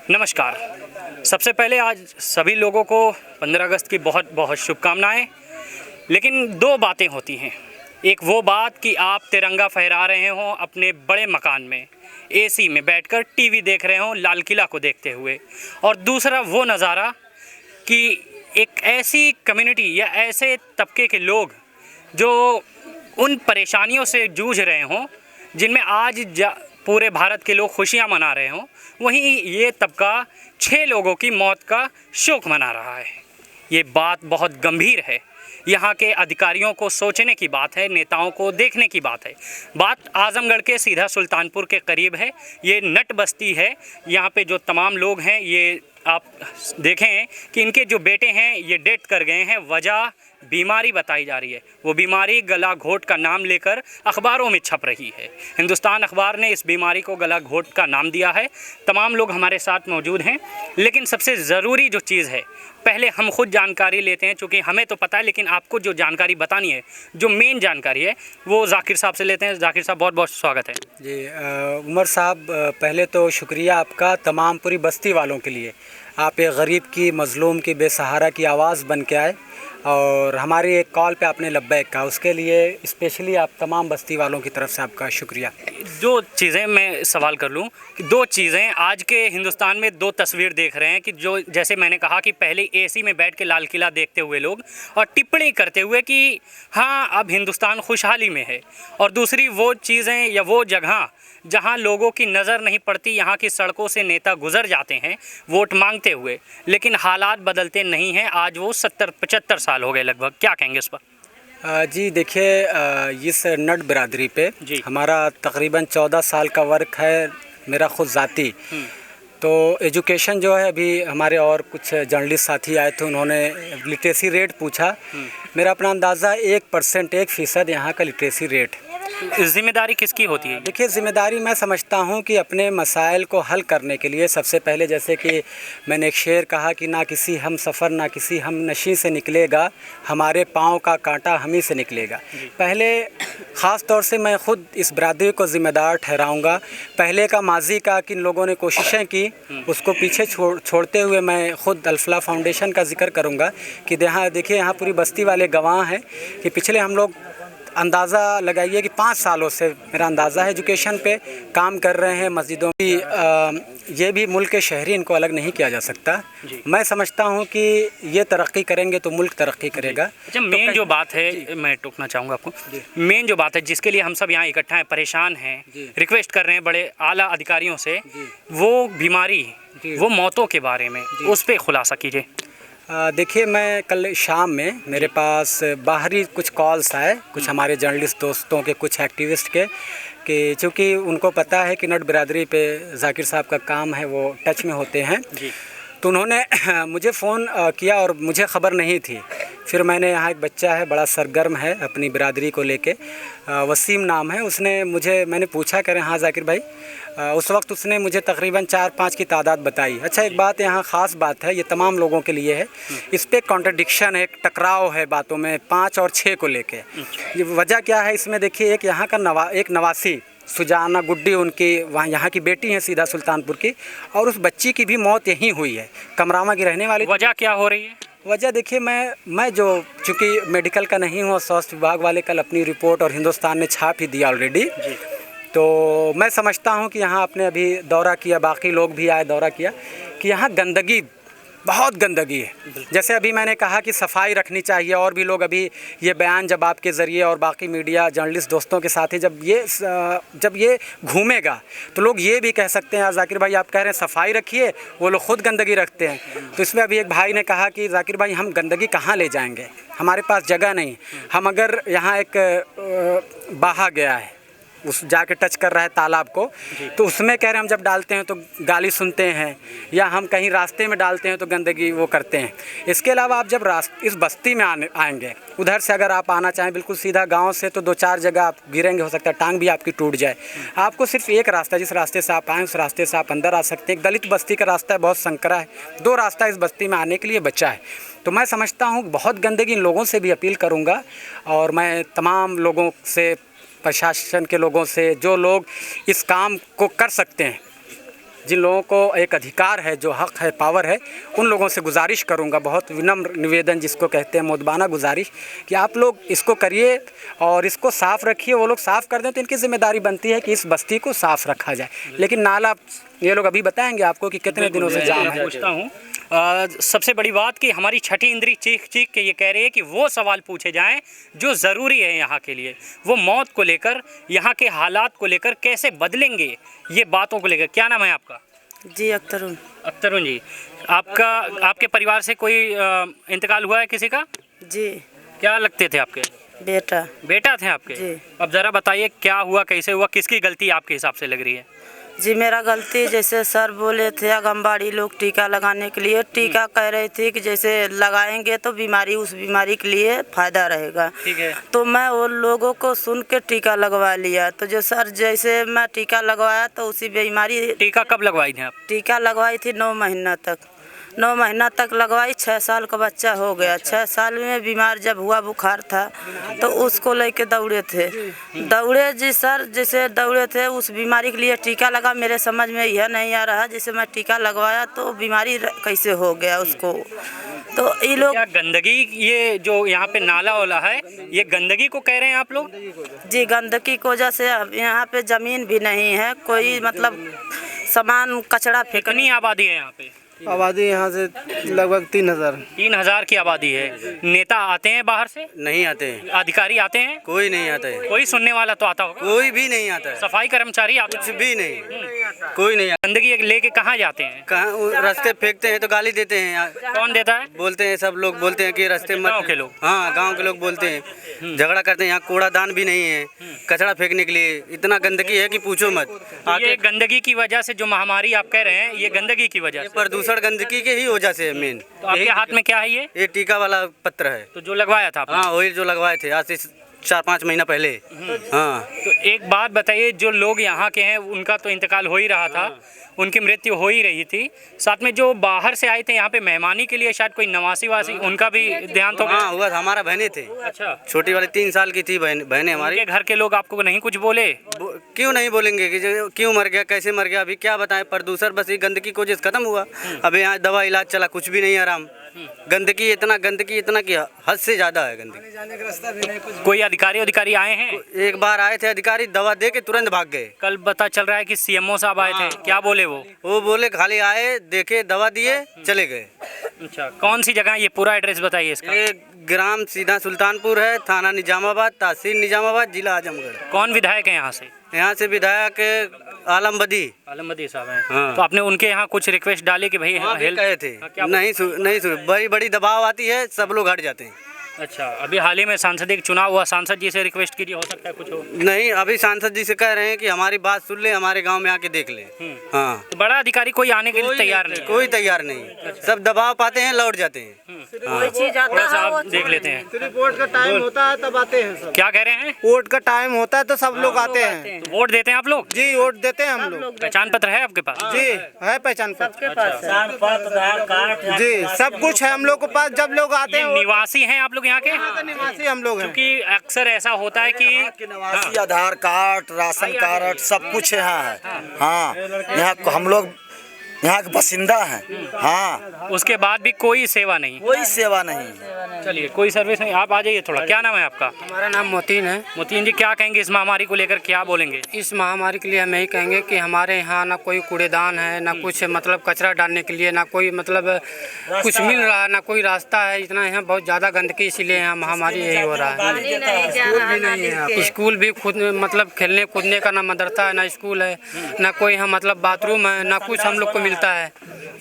नमस्कार। सबसे पहले आज सभी लोगों को 15 अगस्त की बहुत बहुत शुभकामनाएं। लेकिन दो बातें होती हैं। एक वो बात कि आप तिरंगा फहरा रहे हों अपने बड़े मकान में, एसी में बैठकर टीवी देख रहे हों लाल किला को देखते हुए, और दूसरा वो नज़ारा कि एक ऐसी कम्युनिटी या ऐसे तबके के लोग जो उन परेशानियों से जूझ रहे हों जिनमें आज पूरे भारत के लोग खुशियां मना रहे हों, वहीं ये तबका 6 लोगों की मौत का शोक मना रहा है। ये बात बहुत गंभीर है। यहाँ के अधिकारियों को सोचने की बात है, नेताओं को देखने की बात है। बात आजमगढ़ के सीधा सुल्तानपुर के करीब है। ये नट बस्ती है। यहाँ पे जो तमाम लोग हैं, ये आप देखें कि इनके जो बेटे हैं ये डेथ कर गए हैं। वजह बीमारी बताई जा रही है। वो बीमारी गला घोट का नाम लेकर अखबारों में छप रही है। हिंदुस्तान अखबार ने इस बीमारी को गला घोट का नाम दिया है। तमाम लोग हमारे साथ मौजूद हैं, लेकिन सबसे ज़रूरी जो चीज़ है, पहले हम खुद जानकारी लेते हैं, चूँकि हमें तो पता है, लेकिन आपको जो जानकारी बतानी है, जो मेन जानकारी है, वो जाकिर साहब से लेते हैं। जाकिर साहब, बहुत बहुत स्वागत है। जी उमर साहब, पहले तो शुक्रिया आपका तमाम पूरी बस्ती वालों के लिए। आप एक गरीब की, मज़लूम की, बेसहारा की आवाज़ बन के आए और हमारी एक कॉल पे आपने लब्बैक कहा, उसके लिए स्पेशली आप तमाम बस्ती वालों की तरफ से आपका शुक्रिया। जो चीज़ें मैं सवाल कर लूँ कि दो चीज़ें आज के हिंदुस्तान में दो तस्वीर देख रहे हैं कि जो जैसे मैंने कहा कि पहले एसी में बैठ के लाल किला देखते हुए लोग और टिप्पणी करते हुए कि हाँ अब हिंदुस्तान खुशहाली में है, और दूसरी वो चीज़ें या वो जगह जहाँ लोगों की नज़र नहीं पड़ती, यहाँ की सड़कों से नेता गुजर जाते हैं वोट मांगते हुए, लेकिन हालात बदलते नहीं हैं। आज वो 70-75 साल हो गए लगभग। क्या कहेंगे इस पर? जी देखिए, इस नट बिरादरी पे हमारा तकरीबन 14 साल का वर्क है, मेरा खुद ज़ाती। तो एजुकेशन जो है, अभी हमारे और कुछ जर्नलिस्ट साथी आए थे, उन्होंने लिटरेसी रेट पूछा। मेरा अपना अंदाज़ा 1% 1% यहाँ का लिटरेसी रेट। जिम्मेदारी किसकी होती है? देखिए, ज़िम्मेदारी मैं समझता हूँ कि अपने मसाइल को हल करने के लिए सबसे पहले, जैसे कि मैंने एक शेर कहा कि ना किसी हम सफ़र ना किसी हम नशी से निकलेगा, हमारे पाँव का कांटा हम ही से निकलेगा। पहले ख़ास तौर से मैं ख़ुद इस बरादरी को ज़िम्मेदार ठहराऊँगा। पहले का माजी का किन लोगों ने कोशिशें की, उसको पीछे छोड़ते हुए मैं ख़ुद अल्फला फाउंडेशन का जिक्र करूँगा कि देखिए यहाँ पूरी बस्ती वाले गवाह हैं कि पिछले हम लोग अंदाज़ा लगाइए कि 5 सालों से मेरा अंदाज़ा है एजुकेशन पे काम कर रहे हैं। मस्जिदों की ये भी मुल्क के शहरी, इनको अलग नहीं किया जा सकता। मैं समझता हूँ कि ये तरक्की करेंगे तो मुल्क तरक्की करेगा। अच्छा, मेन जो बात है, मैं टोकना चाहूँगा आपको, मेन जो बात है जिसके लिए हम सब यहाँ इकट्ठा हैं, परेशान हैं, रिक्वेस्ट कर रहे हैं बड़े आला अधिकारियों से, वो बीमारी, वो मौतों के बारे में, उस पर खुलासा कीजिए। देखिए, मैं कल शाम में मेरे पास बाहरी कुछ कॉल्स आए, कुछ हमारे जर्नलिस्ट दोस्तों के, कुछ एक्टिविस्ट के, कि चूँकि उनको पता है कि नट बिरादरी पे जाकिर साहब का काम है, वो टच में होते हैं, तो उन्होंने मुझे फ़ोन किया और मुझे ख़बर नहीं थी। फिर मैंने, यहाँ एक बच्चा है बड़ा सरगर्म है अपनी बिरादरी को लेके, वसीम नाम है, मैंने पूछा, कह रहे हाँ जाकिर भाई। उस वक्त उसने मुझे तकरीबन 4-5 की तादाद बताई। अच्छा, एक बात यहाँ ख़ास बात है, ये तमाम लोगों के लिए है, इस पर कॉन्ट्रडिक्शन है, टकराव है बातों में 5 और 6 को लेके। ये वजह क्या है इसमें? देखिए, एक यहाँ का एक नवासी सुजाना गुड्डी, उनकी वहाँ यहाँ की बेटी है सीधा सुल्तानपुर की, और उस बच्ची की भी मौत यहीं हुई है, कमरामा की रहने वाली। वजह क्या हो रही है? वजह देखिए, मैं जो चूँकि मेडिकल का नहीं हूँ, स्वास्थ्य विभाग वाले कल अपनी रिपोर्ट और हिंदुस्तान ने छाप ही दिया ऑलरेडी, तो मैं समझता हूँ कि यहाँ आपने अभी दौरा किया, बाकी लोग भी आए, दौरा किया, कि यहाँ गंदगी, बहुत गंदगी है। जैसे अभी मैंने कहा कि सफाई रखनी चाहिए, और भी लोग अभी ये बयान जब आपके ज़रिए और बाकी मीडिया जर्नलिस्ट दोस्तों के साथ ही जब ये घूमेगा तो लोग ये भी कह सकते हैं, जाकिर भाई आप कह रहे हैं सफाई रखिए, वो लोग खुद गंदगी रखते हैं। तो इसमें अभी एक भाई ने कहा कि जाकिर भाई हम गंदगी कहाँ ले जाएंगे, हमारे पास जगह नहीं। हम अगर यहाँ एक बहा गया है, उस जाके टच कर रहा है तालाब को, तो उसमें कह रहे हैं हम जब डालते हैं तो गाली सुनते हैं, या हम कहीं रास्ते में डालते हैं तो गंदगी वो करते हैं। इसके अलावा आप जब इस बस्ती में आएंगे, उधर से अगर आप आना चाहें बिल्कुल सीधा गांव से, तो 2-4 जगह आप गिरेंगे, हो सकता है टांग भी आपकी टूट जाए। आपको सिर्फ एक रास्ता, जिस रास्ते से आप आएँ उस रास्ते से आप अंदर आ सकते हैं। एक दलित बस्ती का रास्ता है, बहुत संकरा है, 2 रास्ता इस बस्ती में आने के लिए बचा है। तो मैं समझता हूँ बहुत गंदगी, इन लोगों से भी अपील करूँगा, और मैं तमाम लोगों से, प्रशासन के लोगों से, जो लोग इस काम को कर सकते हैं, जिन लोगों को एक अधिकार है, जो हक है, पावर है, उन लोगों से गुजारिश करूंगा, बहुत विनम्र निवेदन जिसको कहते हैं, मोदबाना गुजारिश, कि आप लोग इसको करिए और इसको साफ़ रखिए। वो लोग साफ़ कर दें तो इनकी जिम्मेदारी बनती है कि इस बस्ती को साफ़ रखा जाए। लेकिन नाला ये लोग अभी बताएंगे आपको कि कितने दिनों से जाम है। पूछता हूँ सबसे बड़ी बात कि हमारी छठी इंद्री चीख चीख के ये कह रही है कि वो सवाल पूछे जाएं जो ज़रूरी है यहाँ के लिए, वो मौत को लेकर, यहाँ के हालात को लेकर, कैसे बदलेंगे ये बातों को लेकर। क्या नाम है आपका? जी अख्तरुन। अख्तरुन जी, आपके परिवार से कोई इंतकाल हुआ है किसी का? जी। क्या लगते थे आपके? बेटा थे आपके जी। अब ज़रा बताइए क्या हुआ, कैसे हुआ, किसकी गलती आपके हिसाब से लग रही है? जी मेरा गलती, जैसे सर बोले थे आंगनबाड़ी लोग टीका लगाने के लिए, टीका कह रहे थे कि जैसे लगाएंगे तो बीमारी, उस बीमारी के लिए फ़ायदा रहेगा। ठीक है। तो मैं उन लोगों को सुन के टीका लगवा लिया। तो जो सर जैसे मैं टीका लगवाया तो उसी बीमारी। टीका कब लगवाई थी आप? टीका लगवाई थी 9 महीना तक। 9 महीना तक लगवाई। 6 साल का बच्चा हो गया। 6 साल में बीमार जब हुआ, बुखार था, तो उसको लेके दौड़े थे। दौड़े जी सर, जैसे दौड़े थे उस बीमारी के लिए टीका लगा। मेरे समझ में यह नहीं आ रहा, जैसे मैं टीका लगवाया तो बीमारी कैसे हो गया उसको। तो ये लोग क्या गंदगी, ये जो यहाँ पे नाला वाला है, ये गंदगी को कह रहे हैं आप लोग? जी गंदगी की वजह से यहाँ पे ज़मीन भी नहीं है, कोई मतलब सामान कचरा फेंकने। कितनी आबादी है यहाँ पे? आबादी यहाँ से लगभग 3000। 3000 की आबादी है। नेता आते हैं बाहर से? नहीं आते हैं। अधिकारी आते हैं? कोई नहीं आता है। कोई सुनने वाला तो आता होगा? कोई भी नहीं आता है। सफाई कर्मचारी आते कुछ हैं? भी नहीं, कोई नहीं आता। गंदगी लेके कहाँ जाते हैं? कहाँ वो रास्ते फेंकते हैं तो गाली देते हैं। कौन देता है? बोलते हैं, सब लोग बोलते हैं कि रास्ते मत। गाँव के लोग? हाँ, गांव के लोग बोलते हैं, झगड़ा करते हैं। यहाँ कूड़ादान भी नहीं है कचरा फेंकने के लिए। इतना गंदगी है कि पूछो मत। तो ये गंदगी की वजह से जो महामारी आप कह रहे हैं, ये गंदगी की वजह से? प्रदूषण गंदगी के ही वजह से है मेन। तो आपके हाथ में क्या है ये? ये टीका वाला पत्र है। तो जो लगवाया था आपने? हाँ, वही जो लगवाए थे आज से 4-5 महीना पहले। हाँ। तो एक बात बताइए, जो लोग यहाँ के हैं उनका तो इंतकाल हो ही रहा था, उनकी मृत्यु हो ही रही थी, साथ में जो बाहर से आए थे यहाँ पे मेहमानी के लिए, शायद कोई नवासी वासी, उनका भी देहांत हो गया? हाँ हुआ था। हमारा बहनें थे। अच्छा। छोटी वाली 3 साल की थी बहनें हमारी। उनके घर के लोग आपको नहीं कुछ बोले? क्यों नहीं बोलेंगे कि क्यों मर गया, कैसे मर गया, अभी क्या बताएं। प्रदूषण बस ये गंदगी को जिस खत्म हुआ, अभी यहाँ दवा इलाज चला, कुछ भी नहीं आराम। गंदगी इतना कि हद से ज़्यादा है गंदगी। कोई अधिकारी आए हैं? एक बार आए थे अधिकारी, दवा दे के तुरंत भाग गए। कल पता चल रहा है कि सीएमओ साहब आए थे, क्या बोले वो बोले खाली आए, देखे, दवा दिए, चले गए। अच्छा, कौन सी जगह? ये पूरा एड्रेस बताइए इसका। ये ग्राम सीधा सुल्तानपुर है, थाना निजामाबाद, तहसील निजामाबाद, जिला आजमगढ़। कौन विधायक है यहाँ से? यहाँ से विधायक आलमबदी साहब हैं। हाँ। तो आपने उनके यहाँ कुछ रिक्वेस्ट डाली कि भाई हेल्प? कहे थे, नहीं बड़ी बड़ी दबाव आती है, सब लोग हट जाते हैं। अच्छा, अभी हाल ही में सांसद एक चुनाव हुआ, सांसद जी से रिक्वेस्ट कीजिए, हो सकता है कुछ हो। नहीं, अभी सांसद जी से कह रहे हैं कि हमारी बात सुन ले, हमारे गांव में आके देख ले। हाँ। तो बड़ा अधिकारी कोई आने के लिए तैयार नहीं? कोई तैयार नहीं, सब दबाव पाते हैं, लौट जाते हैं। कोई चीज थोड़ा सा आता आप देख लेते हैं। वोट का टाइम होता है तब आते हैं सब। क्या कह रहे हैं? वोट का टाइम होता है तो सब लोग आते हैं। तो वोट देते हैं आप लोग? जी, वोट देते हैं हम लोग। पहचान पत्र है आपके पास? जी है, पहचान पत्र। जी, सब सब कुछ है हम लोग के पास। जब लोग आते ये हैं, निवासी हैं आप लोग यहाँ के? निवासी हम लोग हैं। क्योंकि अक्सर ऐसा होता है कि निवासी आधार कार्ड, राशन कार्ड, सब कुछ यहाँ है। हाँ, यहाँ हम लोग यहाँ के बासिंदा हैं। हाँ, उसके बाद भी कोई सेवा नहीं? कोई सेवा नहीं। चलिए, कोई सर्विस नहीं। आप आ जाइए थोड़ा। क्या नाम है आपका? हमारा नाम मोतीन है। मोतीन जी, क्या कहेंगे इस महामारी को लेकर, क्या बोलेंगे? इस महामारी के लिए हम यही कहेंगे कि हमारे यहाँ ना कोई कूड़ेदान है, ना कुछ मतलब कचरा डालने के लिए, ना कोई मतलब कुछ मिल रहा है, ना कोई रास्ता है। इतना यहाँ बहुत ज़्यादा गंदगी, इसीलिए यहाँ महामारी यही हो रहा है। स्कूल भी खुद मतलब खेलने कूदने का ना मदरसा है, ना स्कूल है, ना कोई यहाँ मतलब बाथरूम है, ना कुछ हम लोग को मिलता है।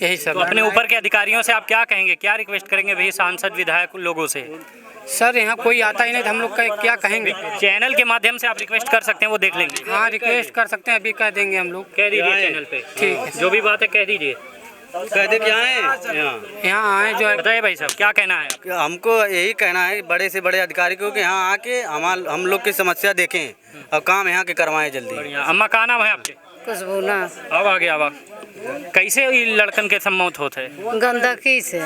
यही सब तो अपने ऊपर के अधिकारियों से आप क्या कहेंगे, क्या रिक्वेस्ट करेंगे भाई सांसद विधायक लोगों से? सर यहाँ कोई आता ही नहीं तो हम लोग क्या कहेंगे? चैनल के माध्यम से आप रिक्वेस्ट कर सकते हैं, वो देख लेंगे। हाँ, रिक्वेस्ट कर सकते हैं, अभी कह देंगे हम लोग। कह दीजिए चैनल पे। ठीक है, जो भी बात है कह दीजिए। कहते क्या है यहाँ आए जो है। बताइए भाई साहब, क्या कहना है? कि हमको यही कहना है बड़े से बड़े अधिकारी को कि यहाँ आके हम लोग की समस्या देखें और काम यहाँ के करवाएं जल्दी। बढ़िया। अम्मा, क्या नाम है आपके? खुशबू ना अब आगे आवा कैसे ये लड़कन के सब मौत होते है? गंदगी से,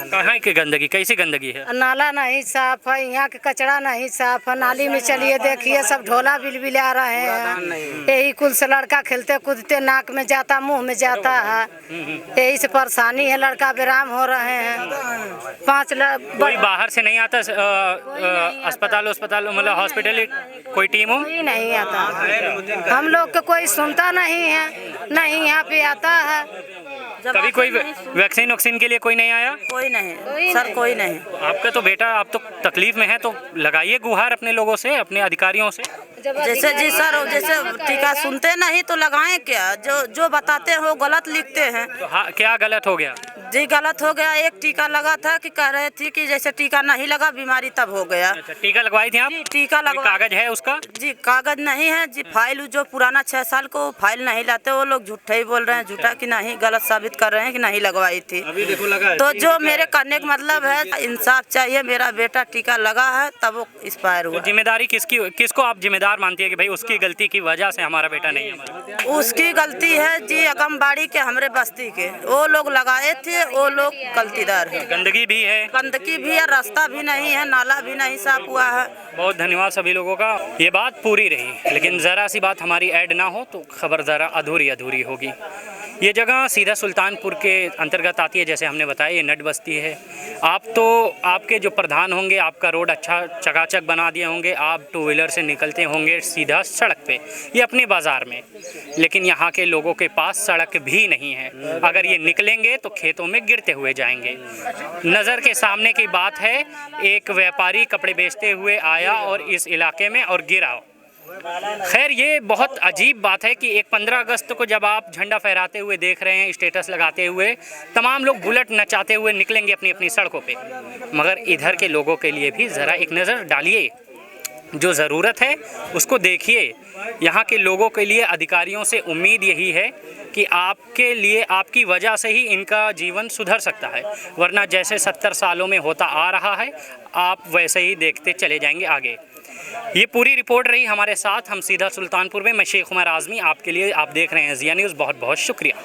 कहाँ की गंदगी, कैसी गंदगी है? नाला नहीं साफ है, यहाँ के कचरा नहीं साफ है, नाली में चलिए देखिए सब ढोला बिलबिला रहे हैं। यही कुल से लड़का खेलते कूदते नाक में जाता, मुंह में जाता है, यही से परेशानी है। लड़का बेराम हो रहे हैं। कोई बाहर से नहीं आता अस्पताल मतलब हॉस्पिटल कोई टीम हो? कोई नहीं आता, हम लोग को कोई सुनता नहीं है, नहीं यहाँ पे आता है। कभी कोई वैक्सीन के लिए कोई नहीं आया? कोई नहीं सर, कोई नहीं। आपका तो बेटा आप तो तकलीफ में है, तो लगाइए गुहार अपने लोगों से, अपने अधिकारियों से। जैसे जी सर, जैसे टीका सुनते नहीं तो लगाएं क्या? जो बताते हैं वो गलत लिखते हैं। तो हाँ, क्या गलत हो गया? जी गलत हो गया। एक टीका लगा था कि कह रहे थे कि जैसे टीका नहीं लगा बीमारी तब हो गया। अच्छा, टीका लगवाई थी आप? जी टीका लगवा। कागज है उसका? जी कागज नहीं है जी। फाइल जो पुराना 6 साल को फाइल नहीं लाते, वो लोग झूठा ही बोल रहे हैं, झूठा कि नहीं, गलत साबित कर रहे हैं कि नहीं लगवाई थी। अभी देखो लगा है। तो जो मेरे कहने का मतलब है, इंसाफ चाहिए। मेरा बेटा टीका लगा है तब वो एक्सपायर हुआ। तो जिम्मेदारी किसको आप जिम्मेदार मानती है कि भाई उसकी गलती की वजह से हमारा बेटा नहीं है? उसकी गलती है जी, अगमबाड़ी के हमारे बस्ती के वो लोग लगाए थे, वो लोग गलतीदार है। गंदगी भी है, गंदगी भी है, रास्ता भी नहीं है, नाला भी नहीं साफ हुआ है। बहुत धन्यवाद सभी लोगों का। ये बात पूरी रही, लेकिन ज़रा सी बात हमारी ऐड ना हो तो खबर ज़रा अधूरी होगी। ये जगह सीधा सुल्तानपुर के अंतर्गत आती है, जैसे हमने बताया, ये नट बस्ती है। आपके जो प्रधान होंगे, आपका रोड अच्छा चकाचक बना दिए होंगे, आप 2 व्हीलर से निकलते होंगे सीधा सड़क पे, ये अपने बाज़ार में। लेकिन यहाँ के लोगों के पास सड़क भी नहीं है। अगर ये निकलेंगे तो खेतों में गिरते हुए जाएंगे। नज़र के सामने की बात है, एक व्यापारी कपड़े बेचते हुए आया और इस इलाके में और गिरा। खैर, ये बहुत अजीब बात है कि एक 15 अगस्त को जब आप झंडा फहराते हुए देख रहे हैं, स्टेटस लगाते हुए, तमाम लोग बुलेट नचाते हुए निकलेंगे अपनी अपनी सड़कों पे, मगर इधर के लोगों के लिए भी ज़रा एक नज़र डालिए। जो ज़रूरत है उसको देखिए। यहाँ के लोगों के लिए अधिकारियों से उम्मीद यही है कि आपके लिए, आपकी वजह से ही इनका जीवन सुधर सकता है, वरना जैसे 70 सालों में होता आ रहा है, आप वैसे ही देखते चले जाएंगे आगे। ये पूरी रिपोर्ट रही हमारे साथ। हम सीधा सुल्तानपुर में, मैं शेख उमर आज़मी आपके लिए, आप देख रहे हैं ज़िया न्यूज़। बहुत बहुत शुक्रिया।